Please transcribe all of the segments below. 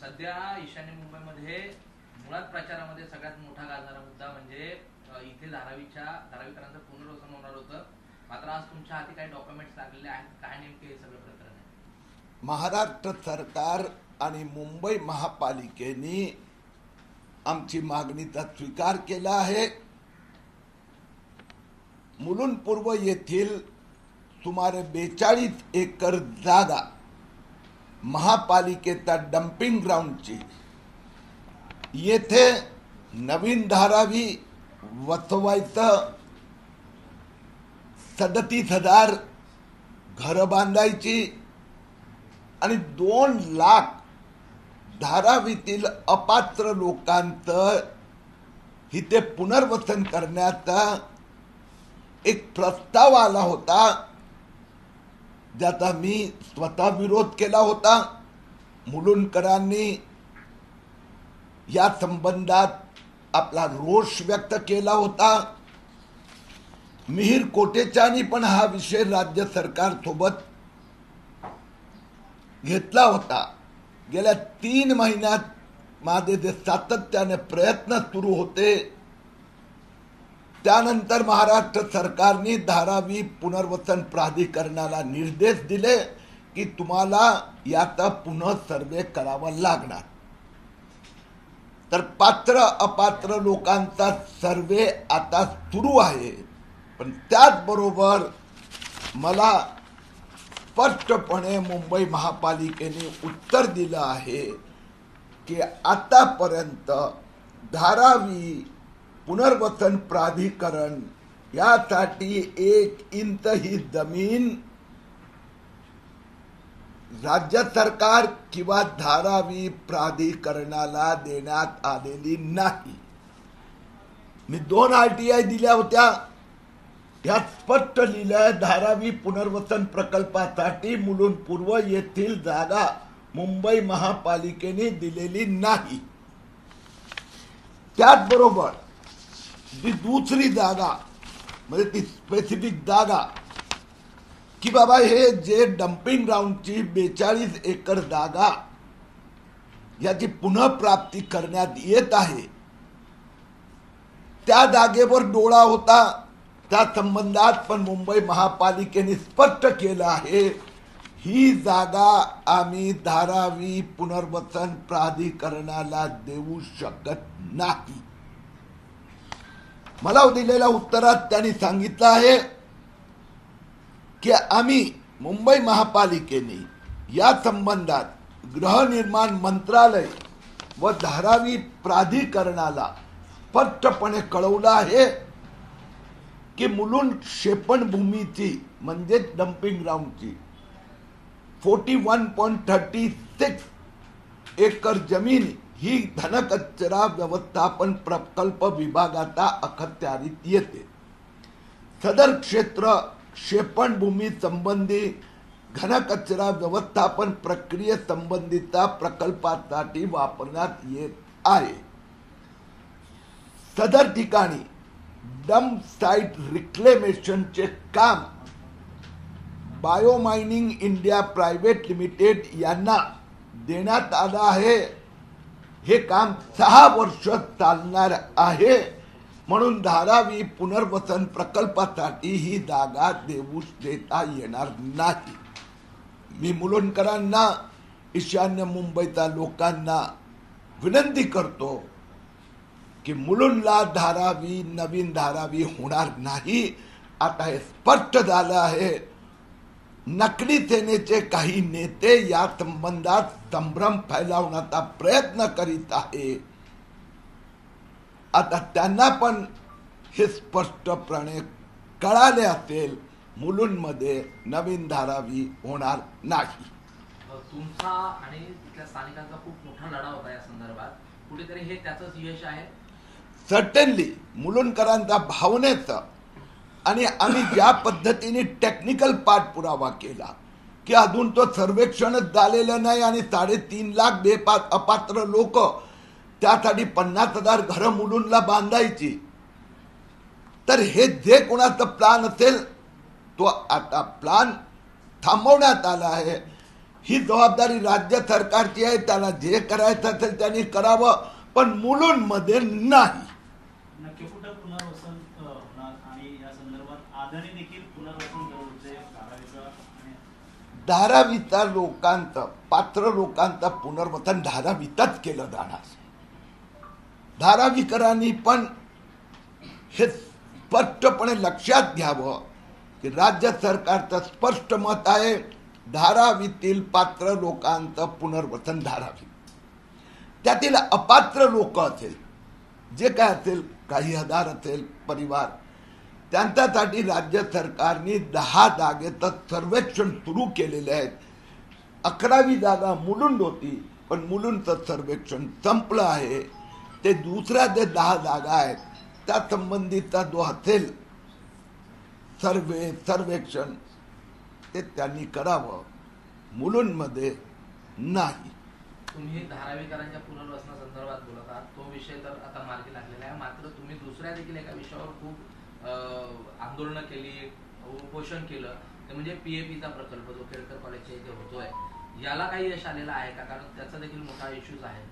सध्या ईशान्य मुंबईमध्ये मुळात प्रचारामध्ये सगळ्यात मोठा गाजणारा मुद्दा म्हणजे इथे धारावीकरांचं पुनर्वसन होणार होतं. मात्र आज तुमच्या हाती काही डॉक्युमेंट्स लागलेले आहेत. काय नेमके हे सगळं प्रकरण आहे? महाराष्ट्र सरकार आणि मुंबई महापालिकेने आमची मागणीचा स्वीकार केला आहे. मुलुंड पूर्व येथील सुमारे 42 एकर जागा महापालिकेचा डम्पिंग ग्राउंडची, येथे नवीन धारावी वसवायचं, 37,000 घरं बांधायची आणि 2 लाख धारावीतील अपात्र लोकांचं इथे पुनर्वसन करण्याचा एक प्रस्ताव आला होता, ज्याचा मी स्वतः विरोध केला होता. मुलुंडकरांनी या संबंधात आपला रोष व्यक्त केला होता. मिहिर कोटेचानी पण हा विषय राज्य सरकार सोबत घेतला होता. गेल्या 3 महिन्यात माझे जे सातत्याने प्रयत्न सुरू होते, त्यानंतर महाराष्ट्र सरकारने धारावी पुनर्वसन प्राधिकरणाला निर्देश दिले की तुम्हाला याचा पुनः सर्वे करावा लागणार. तर पात्र अपात्र लोकांचा सर्वे आता सुरू आहे. पण त्याचबरोबर मला स्पष्टपणे मुंबई महापालिकेने उत्तर दिलं आहे की आतापर्यंत धारावी पुनर्वसन प्राधिकरण यासाठी 1 इंच ही जमीन राज्य सरकार किंवा धारावी प्राधिकरणाला देण्यात आलेली नाही. मी 2 RTI दिल्या होत्या. यात स्पष्ट लिहिलंय, धारावी पुनर्वसन प्रकल्पासाठी मुलुंड पूर्व येथील जागा मुंबई महापालिकेने दिलेली नाही. त्याचबरोबर जी दुसरी जागा म्हणजे ती स्पेसिफिक जागा की बाबा हे जे डम्पिंग ग्राउंडची 42 एकर जागा याची पुनःप्राप्ती करण्यात येत आहे, त्या जागेवर डोळा होता. त्या संबंधात पण मुंबई महापालिकेने स्पष्ट केलं आहे, ही जागा आम्ही धारावी पुनर्वसन प्राधिकरणाला देऊ शकत नाही. मला दिलेल्या उत्तरात त्यांनी सांगितलं आहे की आम्ही मुंबई महापालिकेने या संबंधात गृहनिर्माण मंत्रालय व धारावी प्राधिकरणाला स्पष्टपणे कळवलं आहे की मुलुंड क्षेपणभूमीची म्हणजे डम्पिंग ग्राउंडची 41.36 एकर जमीन ही घनकचरा व्यवस्थापन प्रकल्प विभागाचा अखत्यारीत येते. सदर क्षेत्र क्षेपणभूमी संबंधी घनकचरा व्यवस्थापन प्रक्रिये संबंधीचा प्रकल्पासाठी वापरण्यात येत आहे. सदर ठिकाणी डम्प साइट रिक्लेमेशनचे काम बायोमायनिंग इंडिया प्रायव्हेट लिमिटेड यांना देण्यात आलं आहे. हे काम 6 वर्ष चालणार आहे. म्हणून धारावी पुनर्वसन प्रकल्पासाठी ही जागा देता येणार नाही. मी मुलुंडकरांना, ईशान्य मुंबईच्या लोकांना विनंती करतो की मुलुंडला धारावी, नवीन धारावी होणार नाही. आता हे स्पष्ट झालं आहे. नकली सेनेचे काही नेते या संबंधात संभ्रम फैलावण्याचा प्रयत्न करीत आहे. आता त्यांना पण हे स्पष्टपणे कळाले असेल, मुलुंडमध्ये नवीन धारावी होणार नाही. तुमचा आणि तिथल्या स्थानिकांचा खूप मोठा लढा होता या संदर्भात. कुठेतरी हे त्याचंच यश आहे. सर्टनली मुलुंडकरांचा भावनेचा आणि आम्ही ज्या पद्धतीने टेक्निकल पाठपुरावा केला की अजून तो सर्वेक्षणच झालेलं नाही आणि 3.5 लाख अपात्र लोक, त्यासाठी 50,000 घरं मुलुंडला बांधायची. तर हे जे कोणाचा प्लान असेल तो आता प्लान थांबवण्यात आला आहे. ही जबाबदारी राज्य सरकारची आहे. त्याला जे करायचं असेल त्यांनी करावं, पण मुलुंडमध्ये नाही. नक्की कुठं पुनर्वसन होणार आणि या संदर्भात आजही देखील पुनर्वसन जवळचे धारावीचं आणि धारावीचा लोकांचं, पात्र लोकांचं पुनर्वसन धारावीतच केलं जाणार. धारावीकरांनी पण हे स्पष्टपणे लक्षात घ्यावं की राज्य सरकारचं स्पष्ट मत आहे, धारावीतील पात्र लोकांचं पुनर्वसन धारावी. त्यातील अपात्र लोक असेल, जे काय असेल, काही हजार असेल परिवार, त्यांच्यासाठी राज्य सरकारने 10 जागेचं सर्वेक्षण सुरू केलेले आहेत. 11वी जागा मुलुंड होती, पण मुलुंडचं सर्वेक्षण संपलं आहे. ते दुसऱ्या जे 10 जागा आहेत त्या संबंधीचा जो असेल सर्वेक्षण ते त्यांनी करावं. मुलुंडमध्ये नाही. तुम्ही धारावीकरांच्या पुनर्वसनासंदर्भात बोलत आहात, तो विषय तर आता मार्गी लागलेला आहे. मात्र तुम्ही दुसऱ्या देखील एका विषयावर खूप आंदोलनं केली, उपोषण केलं, ते म्हणजे PAPचा प्रकल्प जो केळकर कॉलेजच्या इथे होतोय, याला काही यश आलेलं आहे का? कारण त्याचा देखील मोठा इश्यूज आहे.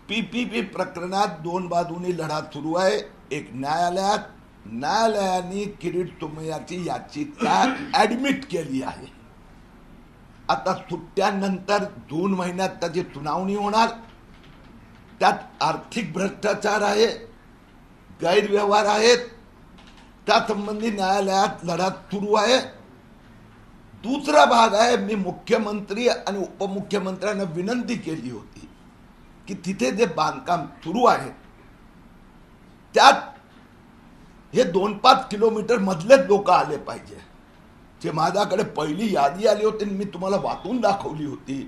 PPP प्रकरणात 2 बाजूनी लढा सुरू आहे. एक न्यायालयात, न्यायालयाने किरीट सोमय्याची याचिका ऍडमिट केली आहे. आता सुट्ट्यानंतर जून महिन्यात त्याची सुनावणी होणार. त्यात आर्थिक भ्रष्टाचार आहे, गैरव्यवहार आहेत, त्या संबंधी न्यायालयात लढा सुरू आहे. दुसरा भाग आहे, मी मुख्यमंत्री आणि उपमुख्यमंत्र्यांना विनंती केली होती की तिथे जे बांधकाम सुरू आहे त्यात हे 2-5 किलोमीटर मधलेच लोक आले पाहिजे. जे माझ्याकडे पहिली यादी आली होती, मी तुम्हाला वाचून दाखवली होती,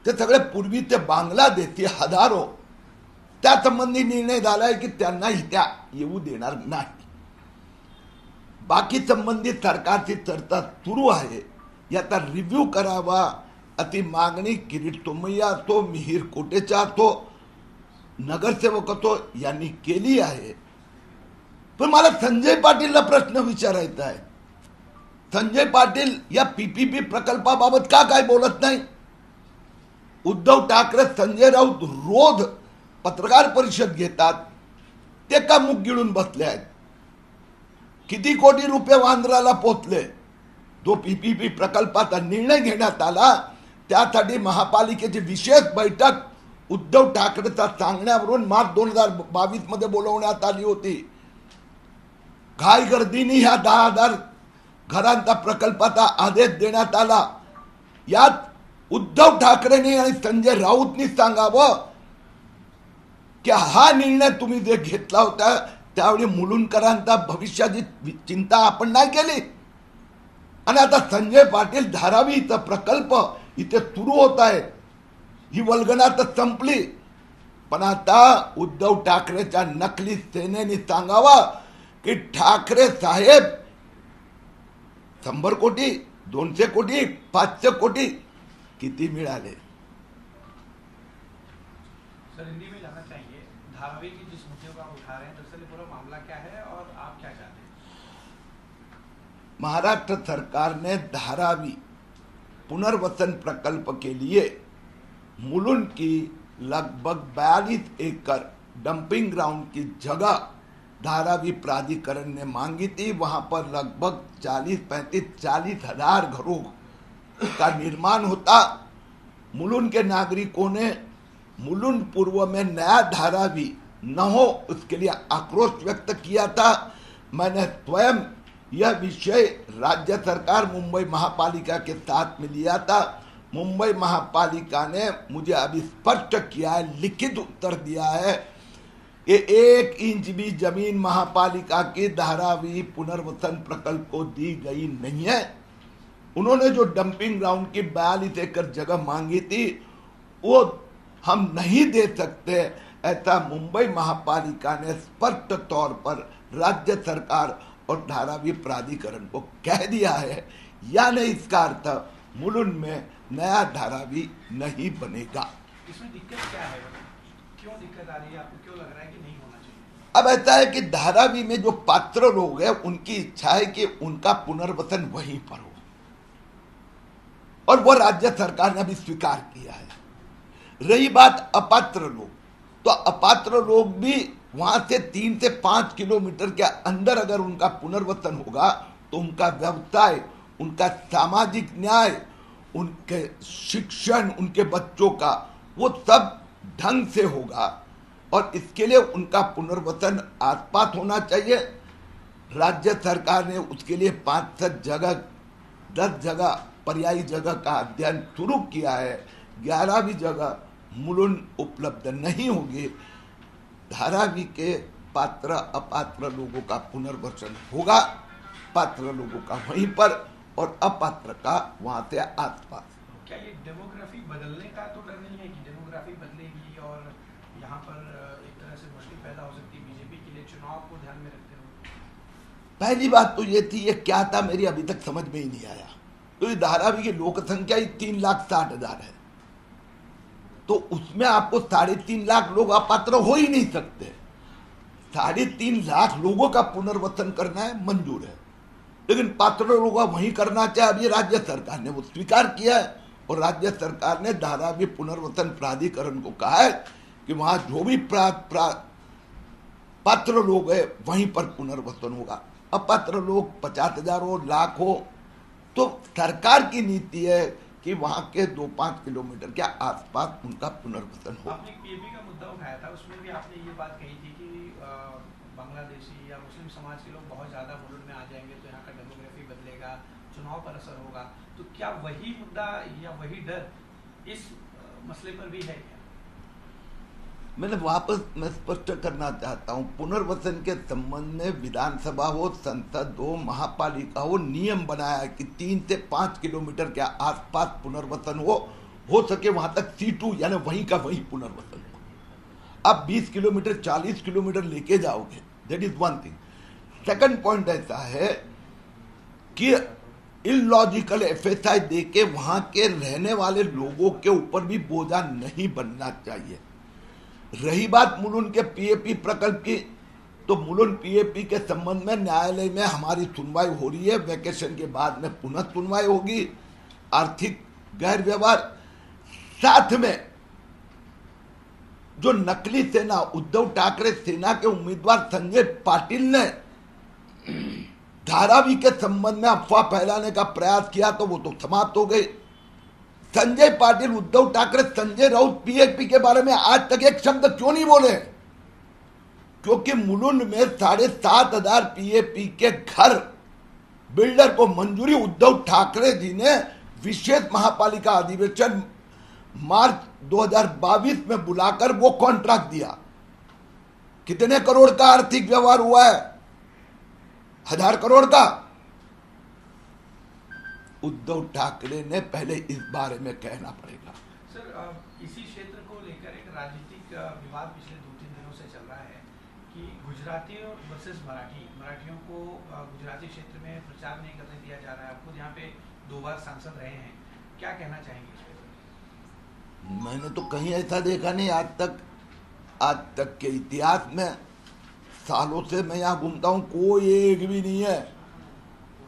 ते सगळे पूर्वी ते बांगलादेशी हजारो, त्या संबंधी निर्णय झालाय की त्यांना इथे येऊ देणार नाही. बाकी संबंधित सरकारची चर्चा सुरू आहे. याचा रिव्ह्यू करावा अशी मागणी किरीट सोमय्या असो, मिहीर कोटेचा असो, नगरसेवक असो यांनी केली आहे. पण मला संजय पाटीलला प्रश्न विचारायचा आहे. संजय पाटील या PPP प्रकल्पाबाबत का काय बोलत नाही? उद्धव ठाकरे, संजय राऊत रोज पत्रकार परिषद घेतात, ते का मुख गिळून बसले आहेत? किती कोटी रुपये वांद्राला पोचले? जो PPP प्रकल्पाचा निर्णय घेण्यात आला त्यासाठी महापालिकेची विशेष बैठक उद्धव ठाकरेचा सांगण्यावरून मार्च 2022 मध्ये बोलवण्यात आली होती. घाई गर्दीने ह्या 10,000 घरांचा प्रकल्पाचा आदेश देण्यात आला. यात उद्धव ठाकरेंनी आणि संजय राऊतनी सांगावं की हा निर्णय तुम्ही जे घेतला होता त्यावेळी मुलुंडकरांचा भविष्याची चिंता आपण नाही केली. आणि आता संजय पाटील धारावीचा प्रकल्प इथे सुरू होत आहे, ही वल्गना तर संपली, पण आता उद्धव ठाकरेच्या नकली सेनेने सांगावा की ठाकरे साहेब 100 कोटी, 200 कोटी, 500 कोटी किती मिळाले? सर, हिंदी में जानना चाहिए, धारावी की जिस मुद्दे को आप उठा रहे हैं, दरअसल पूरा मामला क्या है और आप क्या चाहते हैं? महाराष्ट्र सरकार ने धारावी पुनर्वसन प्रकल्प के लिए मुलुंड की लगभग 42 एकड़ डंपिंग ग्राउंड की जगह धारावी प्राधिकरण ने मांगी थी. वहां पर लगभग 40 हजार घरों का निर्माण होता. मुलुंड के नागरिकों ने मुलुंड पूर्व में नया धारावी न हो उसके लिए आक्रोश व्यक्त किया था. मैंने स्वयं यह विषय राज्य सरकार मुंबई महापालिका के साथ में लिया था. मुंबई महापालिका ने मुझे अभी स्पष्ट किया है, लिखित उत्तर दिया है कि 1 इंच भी जमीन महापालिका की धारावी पुनर्वसन प्रकल्प को दी गई नहीं है. उन्होंने जो डंपिंग ग्राउंड की 42 एकड़ जगह मांगी थी वो हम नहीं दे सकते, ऐसा मुंबई महापालिका ने स्पष्ट तौर पर राज्य सरकार और धारावी प्राधिकरण को कह दिया है. यानी इसका अर्थ मुलुंड में नया धारावी नहीं बनेगा. इसमें दिक्कत क्या है? क्यों दिक्कत आ रही है? आपको क्यों लग रहा है कि नहीं होना चाहिए? अब ऐसा है कि धारावी में जो पात्र लोग हैं उनकी इच्छा है कि उनका पुनर्वसन वहीं पर हो, और वो राज्य सरकार ने भी स्वीकार किया है। रही बात अपात्र लोग, तो अपात्र लोग भी वहां से 3 से 5 किलोमीटर के अंदर अगर उनका पुनर्वसन होगा तो उनका व्यवसाय, उनका सामाजिक न्याय, उनके शिक्षण, उनके बच्चों का वो सब ढंग से होगा। और इसके लिए उनका पुनर्वसन आसपास होना चाहिए। राज्य सरकार ने उसके लिए 5-7 जगह 10 जगह पर्यायी जगह का अध्ययन शुरू किया है। 11वीं जगह मुलुन उपलब्ध नहीं होगी। धारावी के पात्र अपात्र लोगों का पुनर्वसन होगा, पात्र लोगों का वहीं पर और अपात्र का वहां से आसपास। क्या ये डेमोग्राफी बदलने का तो डर नहीं है कि डेमोग्राफी बदलेगी और यहाँ पर एक तरह से मुश्किल पैदा हो सकती है बीजेपी के लिए चुनाव को ध्यान में रखते हुए? पहली बात तो ये थी, ये क्या था मेरी अभी तक समझ में ही नहीं आया। तो ये धारावी की लोक संख्या ही 3,60,000 है, तो उसमें आपको 3.5 लाख लोग अपात्र हो ही नहीं सकते। 3.5 लाख लोगों का पुनर्वसन करना है, मंजूर है, लेकिन पात्र लोगों का वही करना चाहिए। अभी राज्य सरकार ने वो स्वीकार किया है और राज्य सरकार ने धारावी पुनर्वसन प्राधिकरण को कहा है कि वहां जो भी पात्र लोग है वहीं पर पुनर्वसन होगा। अपात्र लोग 50,000 हो, लाख हो, तो सरकार की नीति है कि वहां के 2-5 किलोमीटर के आसपास उनका पुनर्वसन हो। आपने पीएपी का मुद्दा उठाया था, उसमें भी आपने ये बात कही थी कि बांग्लादेशी या मुस्लिम समाज के लोग बहुत ज्यादा मुलुंड में आ जाएंगे तो यहाँ का डेमोग्राफी बदलेगा, चुनाव पर असर होगा। तो क्या वही मुद्दा या वही डर इस मसले पर भी है क्या? मैं स्पष्ट करना चाहता हूं, पुनर्वसन के संबंध में विधानसभा हो, संसद हो, महापालिका हो, नियम बनाया है कि 3 से 5 किलोमीटर के आसपास पुनर्वसन हो सके वहां तक सीटू यानी वहीं का वहीं पुनर्वसन हो। अब 20 किलोमीटर 40 किलोमीटर लेके जाओगे, that is one thing. Second point ऐसा है कि इलॉजिकल एफएसआई देके वहां के रहने वाले लोगों के ऊपर भी बोझा नहीं बनना चाहिए। रही बात मुलुंड के पीएपी प्रकल्प की, तो मुलुंड पीएपी के संबंध में न्यायालय में हमारी सुनवाई हो रही है। वैकेशन के बाद में पुनः सुनवाई होगी। आर्थिक गैर व्यवहार, साथ में जो नकली सेना उद्धव ठाकरे सेना के उम्मीदवार संजय पाटिल ने धारावी के संबंध में अफवाह फैलाने का प्रयास किया तो वो तो समाप्त हो गई। संजय पाटिल, उद्धव ठाकरे, संजय राउत पीएपी के बारे में आज तक एक शब्द क्यों नहीं बोले? क्योंकि मुलुंड में 7,500 पीएपी के घर बिल्डर को मंजूरी उद्धव ठाकरे जी ने विशेष महापालिका अधिवेशन मार्च 2022 में बुलाकर वो कॉन्ट्रैक्ट दिया। कितने करोड़ का आर्थिक व्यवहार हुआ है? 1,000 करोड़ का। उद्धव ठाकरे ने पहले इस बारे में कहना पड़ेगा। सर, इसी क्षेत्र को लेकर एक राजनीतिक विवाद पिछले 2-3 दिनों से चल रहा है कि गुजराती वर्सेस मराठियों को गुजराती क्षेत्र में प्रचार नहीं करने दिया जा रहा है। आप खुद यहाँ पे 2 बार सांसद रहे हैं, क्या कहना चाहेंगे इस पर? मैंने तो कहीं ऐसा देखा नहीं आज तक के इतिहास में। सालों से मैं यहाँ घूमता हूँ, कोई एक भी नहीं है।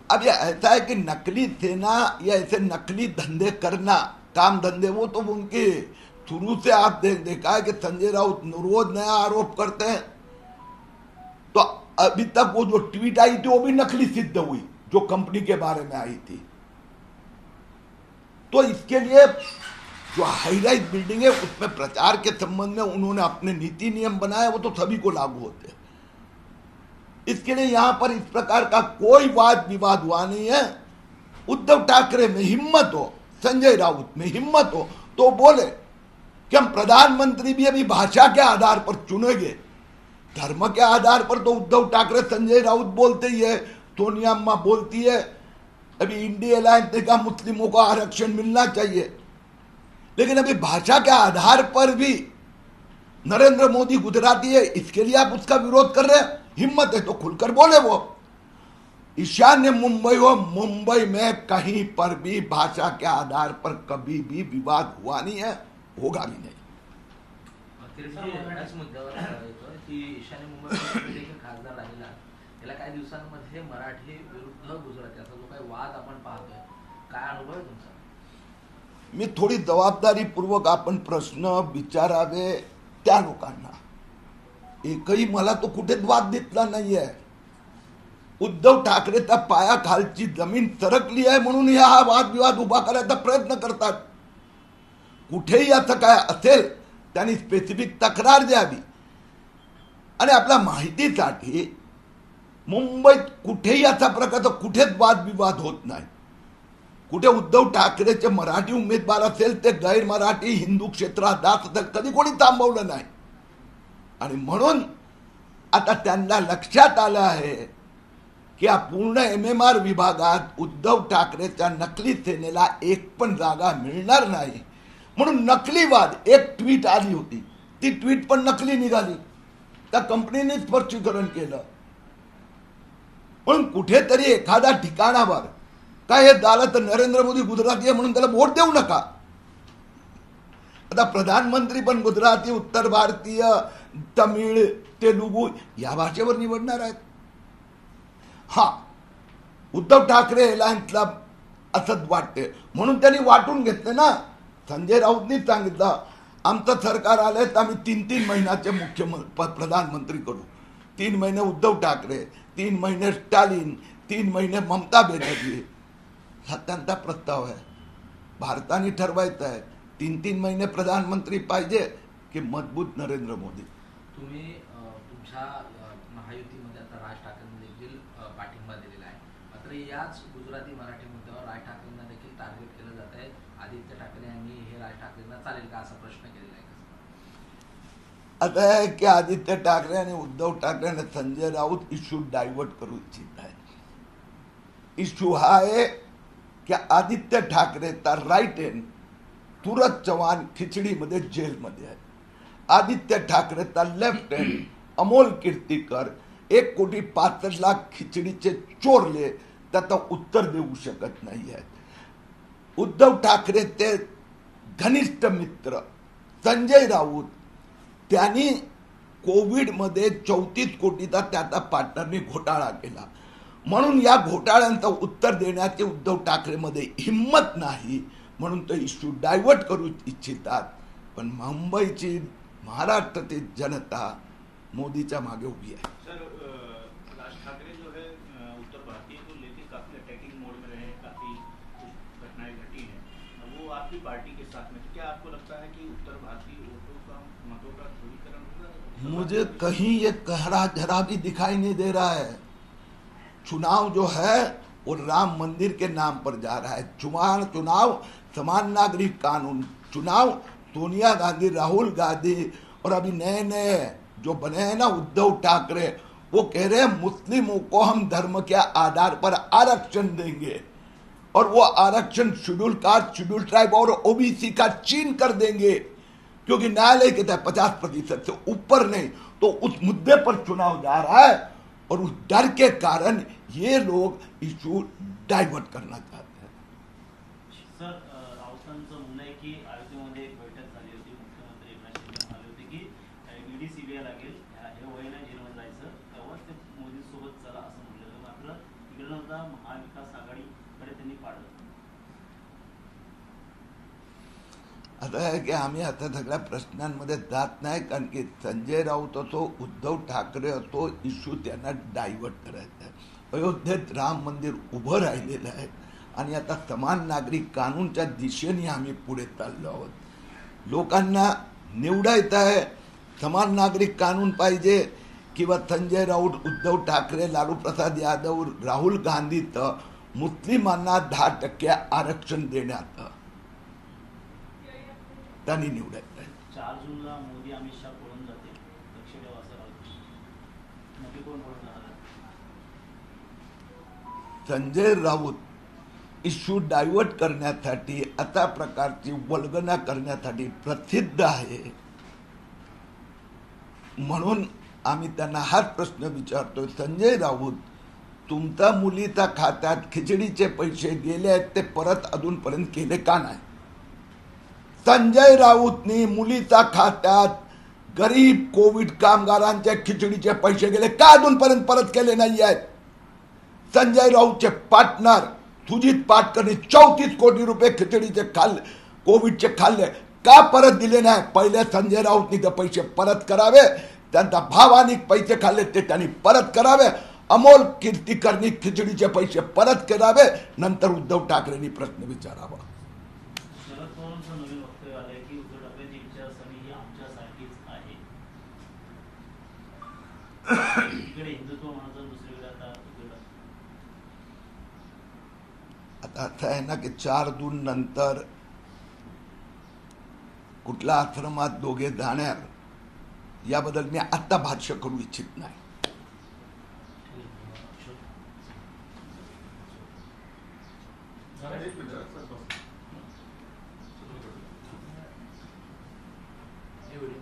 अब ये ऐसा है कि नकली सेना या ऐसे नकली धंधे करना, काम धंधे, वो तो उनके शुरू से आप देखा है कि संजय राउत रोज नया आरोप करते हैं। तो अभी तक वो जो ट्वीट आई थी वो भी नकली सिद्ध हुई, जो कंपनी के बारे में आई थी। तो इसके लिए जो हाई राइज बिल्डिंग है उसमें प्रचार के संबंध में उन्होंने अपने नीति नियम बनाए, वो तो सभी को लागू होते हैं। इसके लिए यहां पर इस प्रकार का कोई वाद विवाद हुआ नहीं है। उद्धव ठाकरे में हिम्मत हो, संजय राउत में हिम्मत हो तो बोले कि हम प्रधानमंत्री भी अभी भाषा के आधार पर चुनेंगे, धर्म के आधार पर तो उद्धव ठाकरे संजय राउत बोलते ही है, सोनिया अम्मा बोलती है, अभी इंडिया अलायंस ने कहा मुस्लिमों को आरक्षण मिलना चाहिए, लेकिन अभी भाषा के आधार पर भी नरेंद्र मोदी गुजराती है, इसके लिए आप उसका विरोध कर रहे हैं। हिम्मत है तो खुलकर बोले। वो ईशान्य मुंबई हो, मुंबई में कहीं पर भी भाषा के आधार पर कभी भी विवाद हुआ नहीं है, होगा भी नहीं। याच मुद्द्यावर येतो की ईशान्य मुंबई देखील खासदार राहिला, गेल्या काही दिवसांमध्ये मराठी विरुद्ध गुजराती असा जो काही वाद आपण पाहतोय, काय अनुभव आहे तुमचा? मी थोडी जबाबदारीपूर्वक आपण प्रश्न विचारावे त्या लोकांना. एकही मला तो कुठेच वाद दिसला नाहीये. उद्धव ठाकरेचा पायाखालची जमीन सरकली आहे म्हणून हा वादविवाद उभा करायचा प्रयत्न करतात. कुठेही असं काय असेल त्यांनी स्पेसिफिक तक्रार द्यावी. आणि आपल्या माहितीसाठी मुंबईत कुठेही असा प्रकारचा कुठेच वादविवाद होत नाही. कुठे उद्धव ठाकरेचे मराठी उमेदवार असेल ते गैर मराठी हिंदू क्षेत्रात जात असेल कधी कोणी थांबवलं नाही. आणि म्हणून आता त्यांना लक्षात आलं आहे की या पूर्ण MMR विभागात उद्धव ठाकरेच्या नकली सेनेला एक पण जागा मिळणार नाही. म्हणून नकलीवाद एक ट्विट आली होती, ती ट्विट पण नकली निघाली. त्या कंपनीने स्पष्टीकरण केलं. पण कुठेतरी एखाद्या ठिकाणावर काय हे झालं तर नरेंद्र मोदी गुजराती आहे म्हणून त्याला वोट देऊ नका. आता प्रधानमंत्री पण गुजराती, उत्तर भारतीय, तमिळ, तेलुगू या भाषेवर निवडणार आहेत. हा, उद्धव ठाकरे एलायन्सला असंच वाटते म्हणून त्यांनी वाटून घेतले ना. संजय राऊतनी सांगितलं आमचं सरकार आलंय तर आम्ही 3-3 महिन्याचे प्रधानमंत्री करू. 3 महिने उद्धव ठाकरे, 3 महिने स्टॅलिन, 3 महिने ममता बॅनर्जी. हा त्यांचा प्रस्ताव आहे. भारताने ठरवायचं आहे 3-3 महिने प्रधानमंत्री पाहिजे की मजबूत नरेंद्र मोदी. तुम्ही तुमच्या महायुतीमध्ये आता राज ठाकरेंना देखील पाठिंबा दिलेला आहे. मात्र याच गुजराती मराठी मुद्द्यावर राज ठाकरेंना देखील टार्गेट केलं जात आहे. आदित्य ठाकरे यांनी हे राज ठाकरेंना चालेल का असा प्रश्न केलेला आहे. आता आहे की आदित्य ठाकरे आणि उद्धव ठाकरे आणि संजय राऊत इश्यू डायव्हर्ट करू इच्छित आहेत. इश्यू हा आहे की आदित्य ठाकरेचा राईट हँड सूरज चव्हाण खिचडीमध्ये जेलमध्ये आहे. आदित्य ठाकरेचा लेफ्ट हँड अमोल कीर्तीकर 1,65,00,000 खिचडीचे चोरले त्याचं उत्तर देऊ शकत नाही आहेत. उद्धव ठाकरेचे घनिष्ठ मित्र संजय राऊत त्यांनी कोविडमध्ये 34 कोटीचा त्याचा पार्टनरने घोटाळा केला. म्हणून या घोटाळ्यांचं उत्तर देण्याची उद्धव ठाकरेमध्ये हिंमत नाही म्हणून तो इश्यू डायव्हर्ट करू इच्छितात. पण मुंबईची महाराष्ट्राची जनता मोदीच्या मागे उभी आहे. सर, राज ठाकरे जो है उत्तर भारतीय को लेकर काफी अटैकिंग मोड में रहे, काफी कुछ घटनाएं घटी हैं. वो आपकी पार्टी के साथ में, क्या आपको लगता है कि उत्तर भारतीय मतों का ध्रुवीकरण होगा? मुझे कहीं ये कहरा जरा भी दिखाई नहीं दे रहा है. चुनाव जो है वो राम मंदिर के नाम पर जा रहा है. चुनाव समान नागरिक कानून, चुनाव सोनिया गांधी, राहुल गांधी और अभी नए नए जो बने हैं ना उद्धव ठाकरे, वो कह रहे हैं मुस्लिमों को हम धर्म के आधार पर आरक्षण देंगे और वो आरक्षण शेड्यूल कास्ट, शेड्यूल ट्राइब और OBC का छीन कर देंगे क्योंकि न्यायालय कहता है 50% से ऊपर नहीं. तो उस मुद्दे पर चुनाव जा रहा है और उस डर के कारण ये लोग इशू डायवर्ट करना चाहते हैं. सर, राऊतांचं म्हणणं आहे की अयोध्येमध्ये एक बैठक झाली होती. मुख्यमंत्री एकनाथ शिंदे म्हणाले होते की ED CBI लागेल, हे वय नाही जेलमध्ये जायचं, तेव्हाच ते मोदींसोबत चला असं म्हटलेलं. मात्र इकडे नव्हता महाविकास आघाडीकडे त्यांनी पाडलं. आता आहे की आम्ही आता सगळ्या प्रश्नांमध्ये जात नाही कारण की संजय राऊत असो, उद्धव ठाकरे असो, इश्यू त्यांना डायव्हर्ट करायचा आहे. अयोध्येत राम मंदिर उभं राहिलेलं आहे आणि आता समान नागरिक कानूनच्या दिशेने आम्ही पुढे चाललो आहोत. लोकांना निवडायचं आहे समान नागरिक कानून पाहिजे किंवा संजय राऊत, उद्धव ठाकरे, लालू प्रसाद यादव, राहुल गांधी तर मुस्लिमांना 10% आरक्षण देण्यात त्यांनी निवडायचं आहे. 4 जूनला मोदी अमित शहा पळून जाते, लक्ष ठेवा असं राऊत. मोदी कोण पळून जाणार? संजय राऊत इश्यू डायव्हर्ट करण्यासाठी अशा प्रकारची वल्गना करण्यासाठी प्रसिद्ध आहे. म्हणून आम्ही त्यांना हाच प्रश्न विचारतोय, संजय राऊत तुमच्या मुलीच्या खात्यात खिचडीचे पैसे गेले आहेत ते परत अजूनपर्यंत केले का नाही? संजय राऊतनी मुलीच्या खात्यात गरीब कोविड कामगारांच्या खिचडीचे पैसे गेले का अजूनपर्यंत परत केले नाही आहेत? संजय राऊतचे पार्टनर सुजित पाटकरने 34 कोटी रुपये खिचडीचे कोविडचे खाल्ले का परत दिले नाही? पहिले संजय राऊतनी ते पैसे परत करावे, त्यांचा भाव आणि पैसे खाल्ले ते त्यांनी परत करावे, अमोल कीर्तिकरनी खिचडीचे पैसे परत करावे, नंतर उद्धव ठाकरेंनी प्रश्न विचारावा. शरद पवारांचं नवीन वक्तव्य आलंय की उद्धव ठाकरेंची विचारसरणी ही आमच्यासारखीच आहे. इकडे हिंदुत्व म्हणायचं, दुसरीकडे आता असं आहे ना की 4 नंतर कुठल्या आश्रमात दोघे जाणार याबद्दल मी आता भाष्य करू इच्छित नाही. हे व्हिडिओ